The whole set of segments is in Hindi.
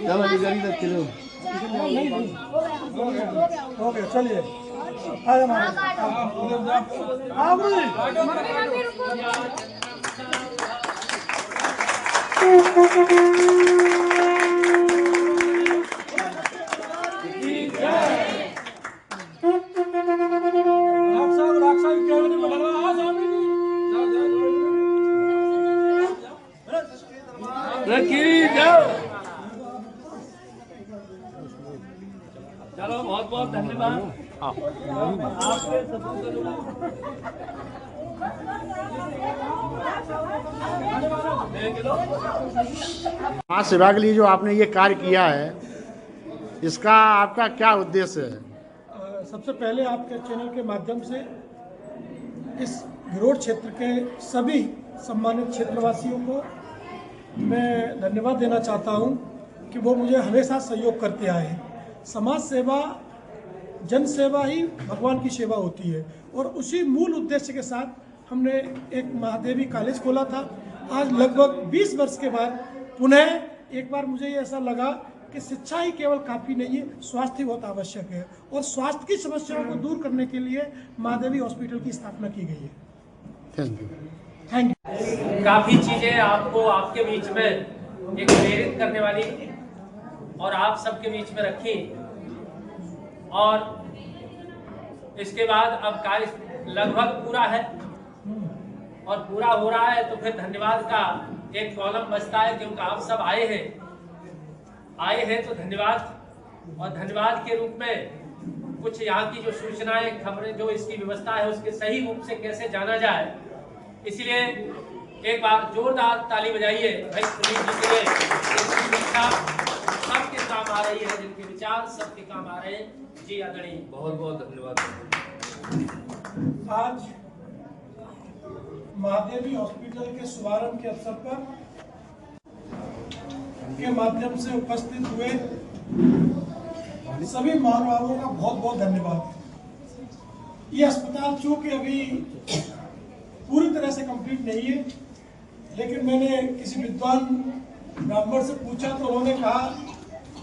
चलो निकली तक चलो हो गया चलिए चलो बहुत बहुत धन्यवाद आपके समाज सेवा के लिए जो आपने ये कार्य किया है, इसका आपका क्या उद्देश्य है? सबसे पहले आपके चैनल के माध्यम से इस गिरोड क्षेत्र के सभी सम्मानित क्षेत्रवासियों को मैं धन्यवाद देना चाहता हूं कि वो मुझे हमेशा सहयोग करते आए हैं। समाज सेवा, जन सेवा ही भगवान की सेवा होती है और उसी मूल उद्देश्य के साथ हमने एक महादेवी कॉलेज खोला था। आज लगभग 20 वर्ष के बाद पुनः एक बार मुझे ये ऐसा लगा कि शिक्षा ही केवल काफ़ी नहीं है, स्वास्थ्य बहुत आवश्यक है और स्वास्थ्य की समस्याओं को दूर करने के लिए महादेवी हॉस्पिटल की स्थापना की गई है। Thank you. Thank you. काफी चीजें आपको आपके बीच में एक प्रेरित करने वाली और आप सबके बीच में रखी और इसके बाद अब कार्य लगभग पूरा है और पूरा हो रहा है तो फिर धन्यवाद का एक कॉलम बचता है क्योंकि आप सब आए हैं तो धन्यवाद और धन्यवाद के रूप में कुछ यहाँ की जो सूचनाएं खबरें जो इसकी व्यवस्था है उसके सही रूप से कैसे जाना जाए, इसलिए एक बार जोरदार ताली बजाइए भाई सुनील जी के लिए। सबके काम आ रही है, जिनके विचार सबके काम आ रहे हैं। जी आदरणीय, बहुत बहुत धन्यवाद। आज महादेवी हॉस्पिटल के शुभारंभ के अवसर पर के माध्यम से उपस्थित हुए सभी महानुभावों का बहुत बहुत धन्यवाद। ये अस्पताल चूंकि अभी पूरी तरह से कंप्लीट नहीं है, लेकिन मैंने किसी विद्वान ब्राह्मण से पूछा तो उन्होंने कहा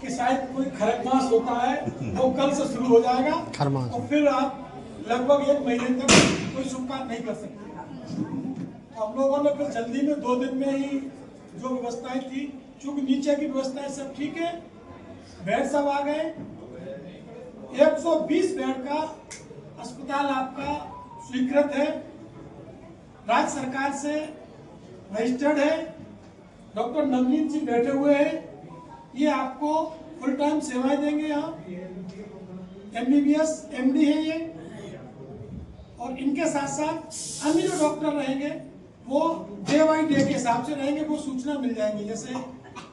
कि शायद कोई खरक मास होता है वो कल से शुरू हो जाएगा और फिर आप लगभग 1 महीने तक कोई शुभ कार्य नहीं कर सकते। हम लोगों ने फिर जल्दी में 2 दिन में ही जो व्यवस्थाएं थी, चूंकि नीचे की व्यवस्थाएं सब ठीक है, बेड सब आ गए, 120 बेड का अस्पताल आपका स्वीकृत है, राज्य सरकार से रजिस्टर्ड है। डॉक्टर नवनीत जी बैठे हुए हैं, ये आपको फुल टाइम सेवाएं देंगे। यहाँ MBBS MD है ये, और इनके साथ साथ अन्य जो डॉक्टर रहेंगे वो डे बाई डे के हिसाब से रहेंगे, वो सूचना मिल जाएंगी। जैसे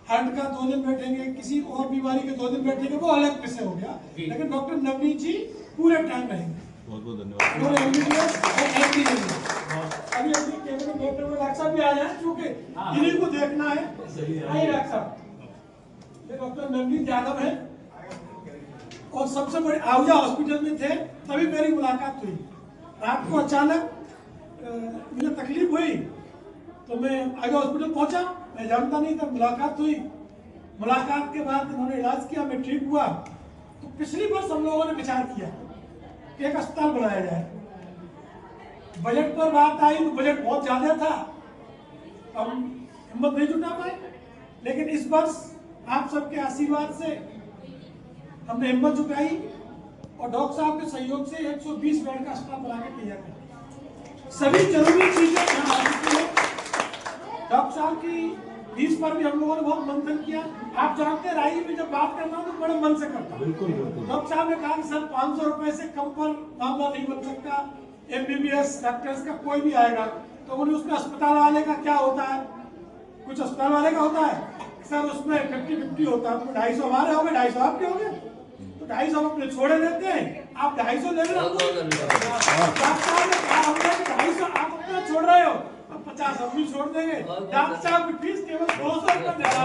हार्ट का 2 दिन बैठेंगे, किसी और बीमारी के 2 दिन बैठेंगे, वो अलग विषय हो गया, लेकिन डॉक्टर नवनीत जी पूरे टाइम रहेंगे। बहुत बहुत धन्यवाद। अभी अपनी कैबिनेट में बैठे हुए डॉक्टर साहब भी आ जाए, क्योंकि इन्हीं को देखना है। आइए डॉक्टर साहब, ये डॉक्टर नवनीत यादव है और सबसे बड़े आहूजा हॉस्पिटल में थे, तभी मेरी मुलाकात हुई। रात को अचानक मुझे तकलीफ हुई तो मैं आगे हॉस्पिटल पहुंचा, मैं जानता नहीं था। मुलाकात हुई, मुलाकात के बाद उन्होंने इलाज किया, मैं ठीक हुआ। तो पिछली वर्ष हम लोगों ने विचार किया कि एक अस्पताल बनाया जाए। बजट पर बात आई तो बजट बहुत ज्यादा था, हम हिम्मत नहीं जुटा पाए, लेकिन इस वर्ष आप सबके आशीर्वाद से हमने हिम्मत जुटाई और डॉक्टर साहब के सहयोग से 120 बेड का अस्पताल बना के तैयार किया। सभी जरूरी चीजें डॉक्टर साहब की फीस पर भी हम लोगों ने बहुत मंथन किया। आप जानते राही में जब बात करता हूँ तो बड़े मन से करता हूँ। डॉक्टर साहब ने कहा कि सर 500 रुपए से कम पर मामला नहीं बन सकता, MBBS डॉक्टर्स का कोई भी आएगा। तो बोले उसमें अस्पताल वाले का क्या होता है, कुछ अस्पताल वाले का होता है सर, उसमें 50-50 होता है। तो 250 हमारे हो गए, 250 आपके हो गए, तो 250 अपने छोड़े देते हैं, आप 250 ले लो। डॉक्टर साहब ने कहा हमने 250 आप अपना छोड़ रहे हो, अब 50 हम भी छोड़ देंगे। डॉक्टर साहब की फीस केवल 200 रुपये देना।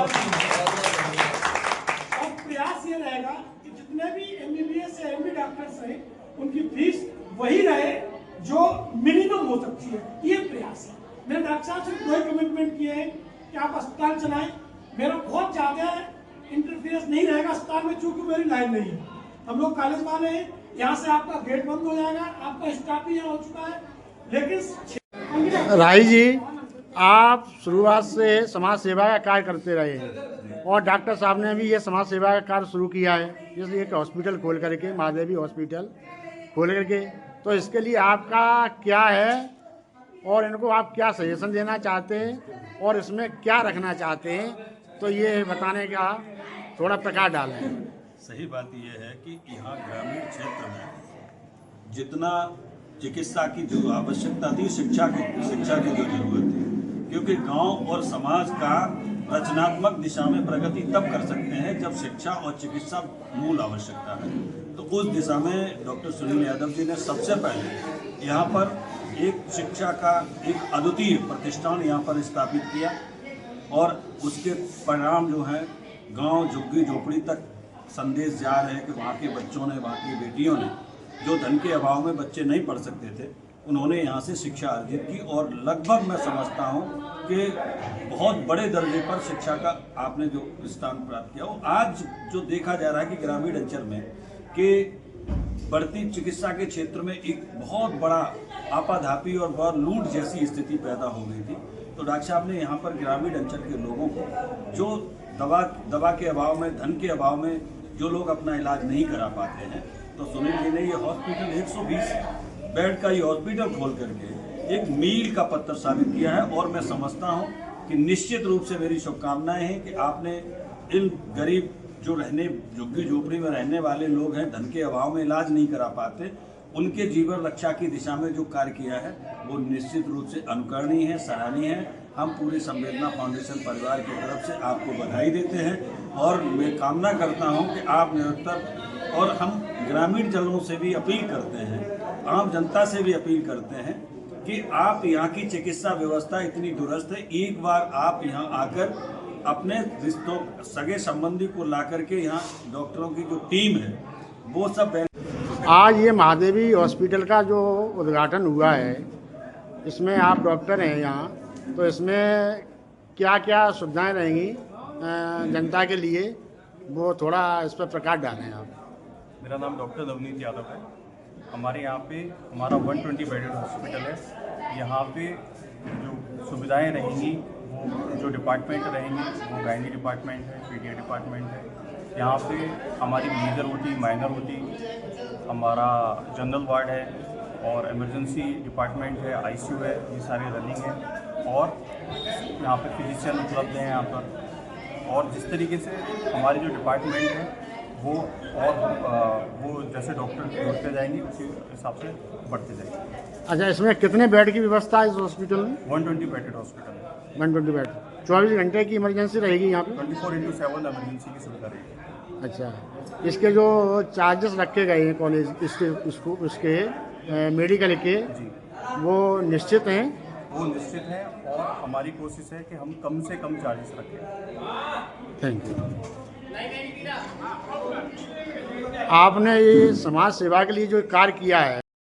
और प्रयास ये रहेगा कि जितने भी MBBS या MD डॉक्टर्स हैं उनकी फीस वही रहे जो मिनिमम हो सकती है, ये प्रयास है। मैंने डॉक्टर साहब से कोई कमिटमेंट किए हैं कि आप अस्पताल चलाएं, मेरा बहुत ज़्यादा इंटरफेरेंस नहीं रहेगा अस्पताल में, चूंकि मेरी लाइन नहीं है। हम लोग कॉलेज वाले हैं, यहाँ से आपका गेट बंद हो जाएगा, आपका स्टाफ भी यहाँ हो चुका है, लेकिन राही जी, आप शुरुआत से समाज सेवा का कार्य करते रहे हैं और डॉक्टर साहब ने भी ये समाज सेवा का कार्य शुरू किया है, जैसे एक हॉस्पिटल खोल करके, महादेवी हॉस्पिटल खोल करके। तो इसके लिए आपका क्या है और इनको आप क्या सजेशन देना चाहते हैं और इसमें क्या रखना चाहते हैं, तो ये बताने का थोड़ा प्रकाश डालें। सही बात यह है कि यहाँ ग्रामीण क्षेत्र में जितना चिकित्सा की जो आवश्यकता थी, शिक्षा की जो जरूरत थी, क्योंकि गांव और समाज का रचनात्मक दिशा में प्रगति तब कर सकते हैं जब शिक्षा और चिकित्सा मूल आवश्यकता है। तो उस दिशा में डॉक्टर सुनील यादव जी ने सबसे पहले यहाँ पर एक शिक्षा का एक अद्वितीय प्रतिष्ठान यहाँ पर स्थापित किया और उसके परिणाम जो हैं गांव झुग्गी झोपड़ी तक संदेश जा रहे हैं कि वहाँ के बच्चों ने, वहाँ की बेटियों ने, जो धन के अभाव में बच्चे नहीं पढ़ सकते थे, उन्होंने यहाँ से शिक्षा अर्जित की और लगभग मैं समझता हूँ कि बहुत बड़े दर्जे पर शिक्षा का आपने जो स्थान प्राप्त किया वो आज जो देखा जा रहा है कि ग्रामीण अंचल में कि बढ़ती चिकित्सा के क्षेत्र में एक बहुत बड़ा आपाधापी और बहुत लूट जैसी स्थिति पैदा हो गई थी। तो डॉक्टर साहब ने यहाँ पर ग्रामीण अंचल के लोगों को जो दवा के अभाव में, धन के अभाव में जो लोग अपना इलाज नहीं करा पाते हैं, तो सुनील जी ने ये हॉस्पिटल 120 बेड का ये हॉस्पिटल खोल करके एक मील का पत्थर साबित किया है। और मैं समझता हूँ कि निश्चित रूप से मेरी शुभकामनाएं हैं कि आपने इन गरीब जो झुग्गी झोपड़ी में रहने वाले लोग हैं, धन के अभाव में इलाज नहीं करा पाते, उनके जीवन रक्षा की दिशा में जो कार्य किया है वो निश्चित रूप से अनुकरणीय है, सराहनीय है। हम पूरे संवेदना फाउंडेशन परिवार की तरफ से आपको बधाई देते हैं और मैं कामना करता हूं कि आप निरंतर, और हम ग्रामीण जनों से भी अपील करते हैं, आम जनता से भी अपील करते हैं कि आप यहाँ की चिकित्सा व्यवस्था इतनी दुरुस्त है, एक बार आप यहाँ आकर अपने रिश्तों, सगे संबंधी को ला करके यहाँ डॉक्टरों की जो टीम है वो सब। आज ये महादेवी हॉस्पिटल का जो उद्घाटन हुआ है, इसमें आप डॉक्टर हैं यहाँ, तो इसमें क्या क्या सुविधाएं रहेंगी जनता के लिए, वो थोड़ा इस पर प्रकाश डालें आप। मेरा नाम डॉक्टर नवनीत यादव है। हमारे यहाँ पे हमारा 120 बेडेड हॉस्पिटल है। यहाँ पे जो सुविधाएं रहेंगी, वो जो डिपार्टमेंट रहेंगे वो गायनी डिपार्टमेंट है, पीडिया डिपार्टमेंट है। यहाँ पे हमारी मेजर होती, माइनर होती, हमारा जनरल वार्ड है और इमरजेंसी डिपार्टमेंट है, आईसीयू है, ये सारे रनिंग है। और यहाँ पे फिजिशियन उपलब्ध हैं यहाँ पर। और जिस तरीके से हमारे जो डिपार्टमेंट है वो जैसे डॉक्टर बढ़ते जाएंगे उसी हिसाब से बढ़ते जाएंगे। अच्छा, इसमें कितने बेड की व्यवस्था है इस हॉस्पिटल में? 120 बेडेड हॉस्पिटल है। 120 बेड, 24 घंटे की इमरजेंसी रहेगी यहाँ पे? 24/7 इमरजेंसी की सुविधा रहेगी। अच्छा, इसके जो चार्जेस रखे गए हैं कॉलेज उसके मेडिकल के जी, वो निश्चित हैं? वो निश्चित है और हमारी कोशिश है कि हम कम से कम चार्जेस रखें। Thank you. आपने ये समाज सेवा के लिए जो कार्य किया है,